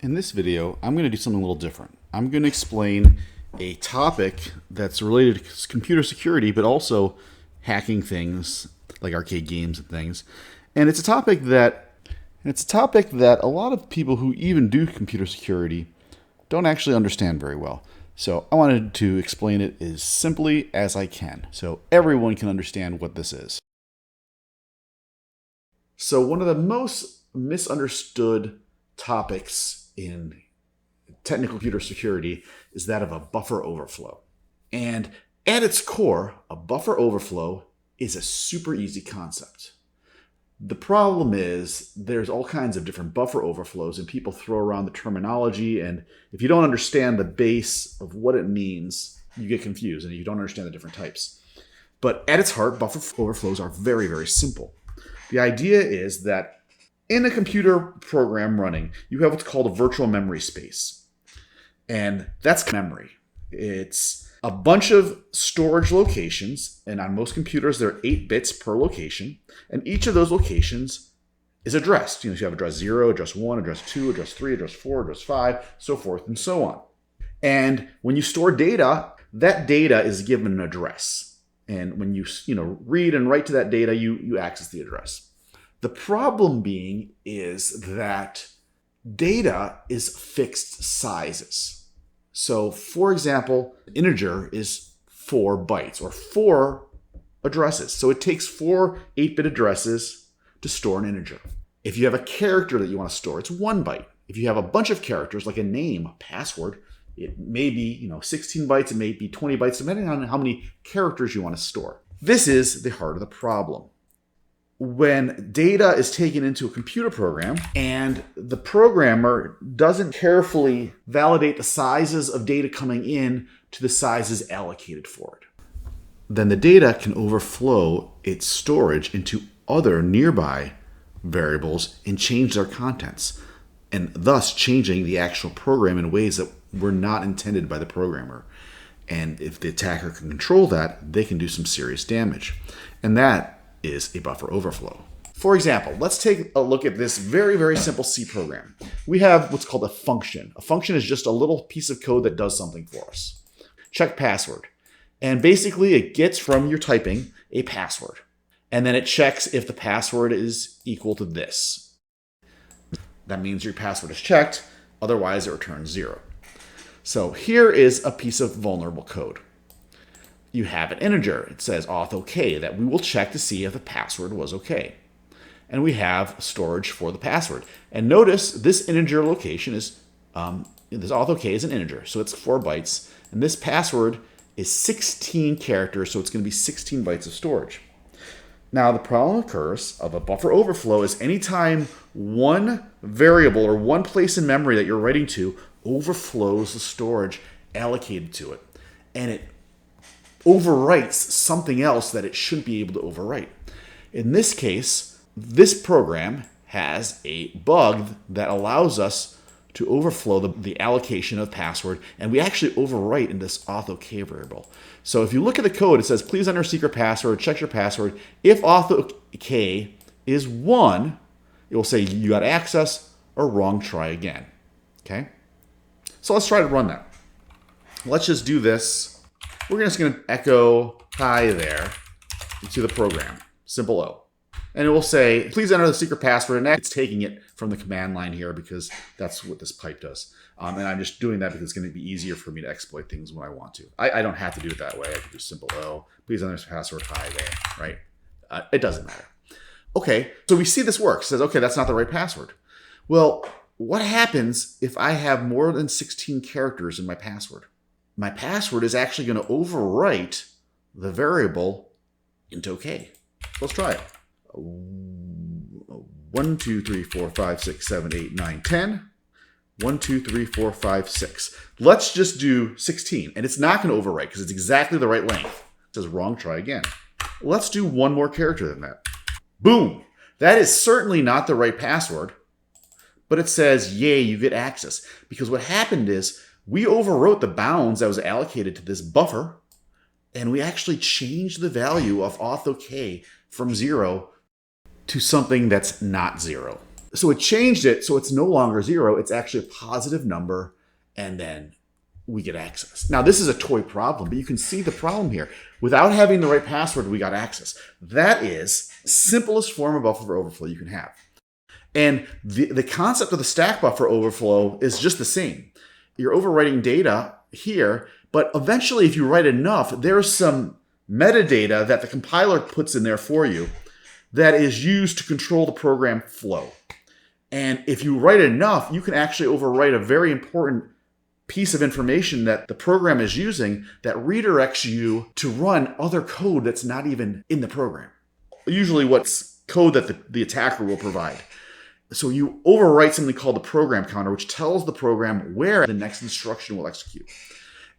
In this video, I'm going to do something a little different. I'm going to explain a topic that's related to computer security, but also hacking things like arcade games and things. And it's a topic that a lot of people who even do computer security don't actually understand very well. So I wanted to explain it as simply as I can so everyone can understand what this is. So one of the most misunderstood topics in technical computer security is that of a buffer overflow. And at its core, a buffer overflow is a super easy concept. The problem is there's all kinds of different buffer overflows and people throw around the terminology, and if you don't understand the base of what it means, you get confused and you don't understand the different types. But at its heart, buffer overflows are very, very simple. The idea is that in a computer program running, you have what's called a virtual memory space. And that's memory. It's a bunch of storage locations, and on most computers, there are 8 bits per location, and each of those locations is addressed. You have address 0, address 1, address 2, address 3, address 4, address 5, so forth and so on. And when you store data, that data is given an address. And when you read and write to that data, you access the address. The problem being is that data is fixed sizes. So, for example, an integer is 4 bytes or 4 addresses. So it takes 4 8-bit addresses to store an integer. If you have a character that you want to store, it's 1 byte. If you have a bunch of characters, like a name, a password, it may be 16 bytes, it may be 20 bytes, depending on how many characters you want to store. This is the heart of the problem. When data is taken into a computer program and the programmer doesn't carefully validate the sizes of data coming in to the sizes allocated for it, then the data can overflow its storage into other nearby variables and change their contents, and thus changing the actual program in ways that were not intended by the programmer. And if the attacker can control that, they can do some serious damage. And that is a buffer overflow. For example, let's take a look at this very, very simple C program. We have what's called a function. A function is just a little piece of code that does something for us. Check password. And basically it gets from your typing a password. And then it checks if the password is equal to this. That means your password is checked, otherwise it returns 0. So here is a piece of vulnerable code. You have an integer. It says auth OK, that we will check to see if the password was OK. And we have storage for the password. And notice this integer location is, this auth OK is an integer, so it's 4 bytes. And this password is 16 characters, so it's going to be 16 bytes of storage. Now, the problem occurs of a buffer overflow is anytime one variable or one place in memory that you're writing to overflows the storage allocated to it. And it overwrites something else that it shouldn't be able to overwrite. In this case, this program has a bug that allows us to overflow the allocation of password, and we actually overwrite in this auth OK variable. So if you look at the code, it says, please enter secret password, check your password. If auth OK is 1, it will say you got access, or wrong, try again. Okay? So let's try to run that. Let's just do this. We're just going to echo hi there to the program, simple O. And it will say, please enter the secret password. And it's taking it from the command line here because that's what this pipe does. And I'm just doing that because it's going to be easier for me to exploit things when I want to. I don't have to do it that way. I can do simple O. Please enter the password hi there, right? It doesn't matter. Okay, so we see this works. It says, okay, that's not the right password. Well, what happens if I have more than 16 characters in my password? My password is actually going to overwrite the variable into OK. Let's try it. 1, 2, 3, 4, 5, 6, 7, 8, 9, 10. 1, 2, 3, 4, 5, 6. Let's just do 16. And it's not going to overwrite because it's exactly the right length. It says wrong, try again. Let's do one more character than that. Boom. That is certainly not the right password. But it says, yay, you get access. Because what happened is we overwrote the bounds that was allocated to this buffer, and we actually changed the value of auth OK from 0 to something that's not 0. So it changed it so it's no longer 0. It's actually a positive number, and then we get access. Now, this is a toy problem, but you can see the problem here. Without having the right password, we got access. That is the simplest form of buffer overflow you can have. And the concept of the stack buffer overflow is just the same. You're overwriting data here, but eventually, if you write enough, there's some metadata that the compiler puts in there for you that is used to control the program flow. And if you write enough, you can actually overwrite a very important piece of information that the program is using that redirects you to run other code that's not even in the program. Usually what's code that the attacker will provide. So you overwrite something called the program counter, which tells the program where the next instruction will execute.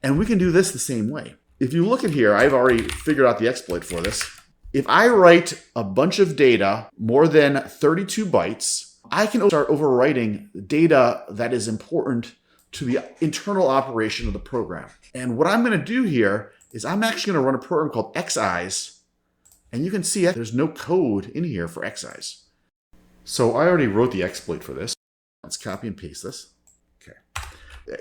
And we can do this the same way. If you look at here, I've already figured out the exploit for this. If I write a bunch of data more than 32 bytes, I can start overwriting data that is important to the internal operation of the program. And what I'm going to do here is I'm actually going to run a program called xeyes. And you can see there's no code in here for xeyes. So I already wrote the exploit for this. Let's copy and paste this. Okay.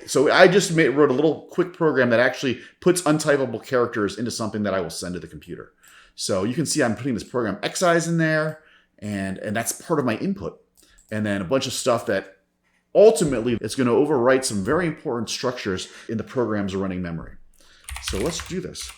So I just wrote a little quick program that actually puts untypable characters into something that I will send to the computer. So you can see I'm putting this program xeyes in there, and that's part of my input. And then a bunch of stuff that ultimately it's going to overwrite some very important structures in the program's running memory. So let's do this.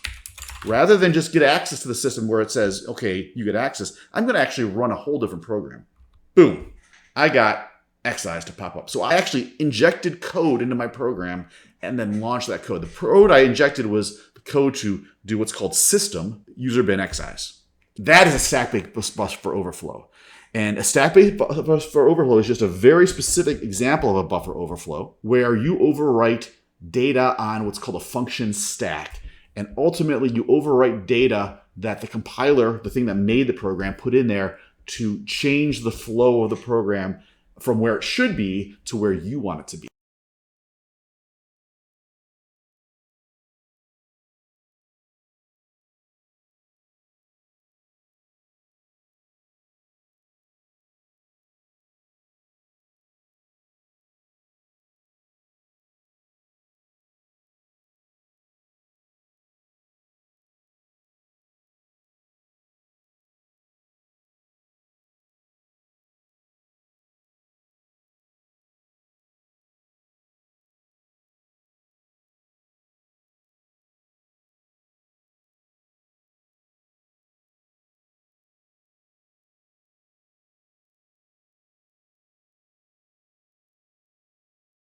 Rather than just get access to the system where it says, okay, you get access, I'm going to actually run a whole different program. Boom. I got xeyes to pop up. So I actually injected code into my program and then launched that code. The code I injected was the code to do what's called system user bin xeyes. That is a stack-based buffer overflow. And a stack-based buffer overflow is just a very specific example of a buffer overflow where you overwrite data on what's called a function stack. And ultimately, you overwrite data that the compiler, the thing that made the program, put in there to change the flow of the program from where it should be to where you want it to be.